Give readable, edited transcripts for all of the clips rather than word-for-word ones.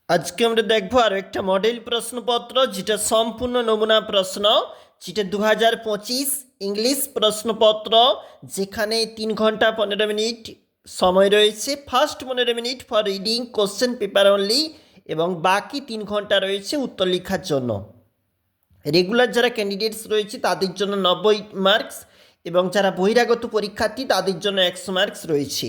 আজকে আমরা দেখব আরও একটা মডেল প্রশ্নপত্র, যেটা সম্পূর্ণ নমুনা প্রশ্ন, যেটা 2025 ইংলিশ প্রশ্নপত্র, যেখানে 3 ঘন্টা 15 মিনিট সময় রয়েছে। First 15 minute for reading question paper only, এবং বাকি 3 ঘন্টা রয়েছে উত্তর লেখার জন্য। রেগুলার যারা ক্যান্ডিডেটস রয়েছে তাদের জন্য 90 মার্কস, এবং যারা বহিরাগত পরীক্ষার্থী তাদের জন্য 100 মার্কস রয়েছে।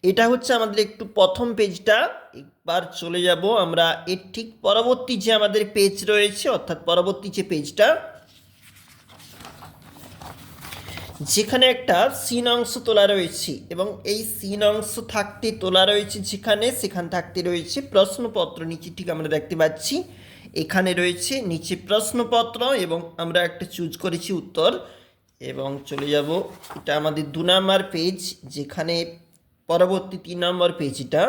এটা হচ্ছে আমাদের একটু প্রথম পেজটা। একবার চলে যাব আমরা এর ঠিক পরবর্তী যে আমাদের পেজ রয়েছে, অর্থাৎ পরবর্তী যে পেজটা, যেখানে একটা সিন অংশ তোলা রয়েছে, এবং এই সিন অংশ থাকতে তোলা রয়েছে যেখানে, সেখান থাকতে রয়েছে প্রশ্নপত্র। নিচে ঠিক আমরা দেখতে পাচ্ছি এখানে রয়েছে নিচে প্রশ্নপত্র, এবং আমরা একটা চুজ করেছি উত্তর। এবং চলে যাব, এটা আমাদের 2 নম্বর পেজ, যেখানে পরবর্তী 3 নম্বর পেজ এটা,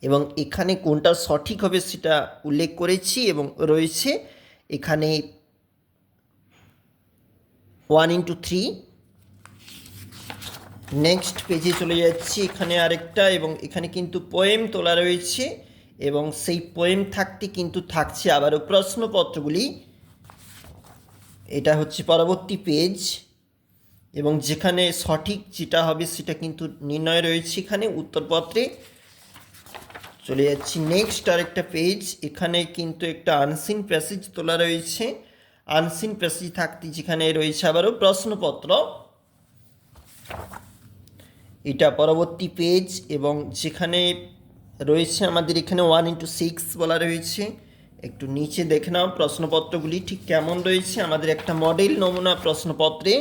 এবং এখানে কোনটা সঠিক হবে সেটা উল্লেখ করেছি, এবং রয়েছে এখানে 1x3। নেক্সট পেজে চলে যাচ্ছি, এখানে আরেকটা, এবং এখানে কিন্তু পোয়েম তোলা রয়েছে, এবং সেই পোয়েম থাকতে কিন্তু থাকছে আবারও প্রশ্নপত্রগুলি। এটা হচ্ছে পরবর্তী পেজ, এবং যেখানে সঠিক যেটা হবে সেটা কিন্তু নির্ণয় রয়েছে এখানে উত্তরপত্রে। চলে যাচ্ছি নেক্সট আরেকটা পেজ, এখানে কিন্তু একটা আনসিন প্যাসেজ তোলা রয়েছে। আনসিন প্যাসেজ থাকতে যেখানে রয়েছে আবারও প্রশ্নপত্র। এটা পরবর্তী পেজ, এবং যেখানে রয়েছে আমাদের এখানে 1x6 বলা রয়েছে। একটু নিচে দেখে নাও প্রশ্নপত্রগুলি ঠিক কেমন রয়েছে আমাদের একটা মডেল নমুনা প্রশ্নপত্রে,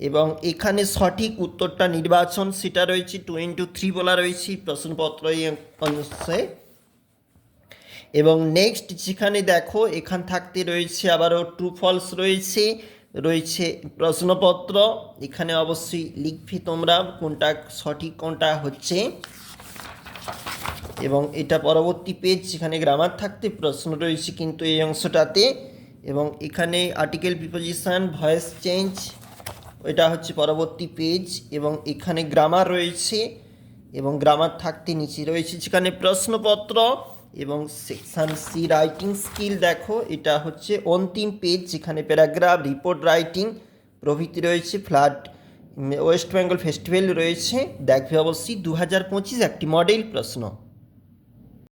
এবং এখানে সঠিক উত্তরটা নির্বাচন সেটা রয়েছে 2x3 বলা রয়েছে প্রশ্নপত্র এই অংশে। এবং নেক্সট যেখানে দেখো এখান থাকতে রয়েছে আবারও ট্রু ফলস রয়েছে রয়েছে প্রশ্নপত্র। এখানে অবশ্যই লিখবে তোমরা কোনটা সঠিক কোনটা হচ্ছে। এবং এটা পরবর্তী পেজ, যেখানে গ্রামার থাকতে প্রশ্ন রয়েছে কিন্তু এই অংশটাতে, এবং এখানে আর্টিকেল প্রিপোজিশন ভয়েস চেঞ্জ, এটা হচ্ছে পরবর্তী পেজ, এবং এখানে গ্রামার রয়েছে, এবং গ্রামার থাকতে নিচে রয়েছে যেখানে প্রশ্নপত্র, এবং সেকশন সি রাইটিং স্কিল দেখো, এটা হচ্ছে অন্তিম পেজ, যেখানে প্যারাগ্রাফ রিপোর্ট রাইটিং প্রভৃতি রয়েছে। ফ্লাড ওয়েস্ট বেঙ্গল ফেস্টিভ্যাল রয়েছে। দেখবে অবশ্যই 2025 একটি মডেল প্রশ্ন।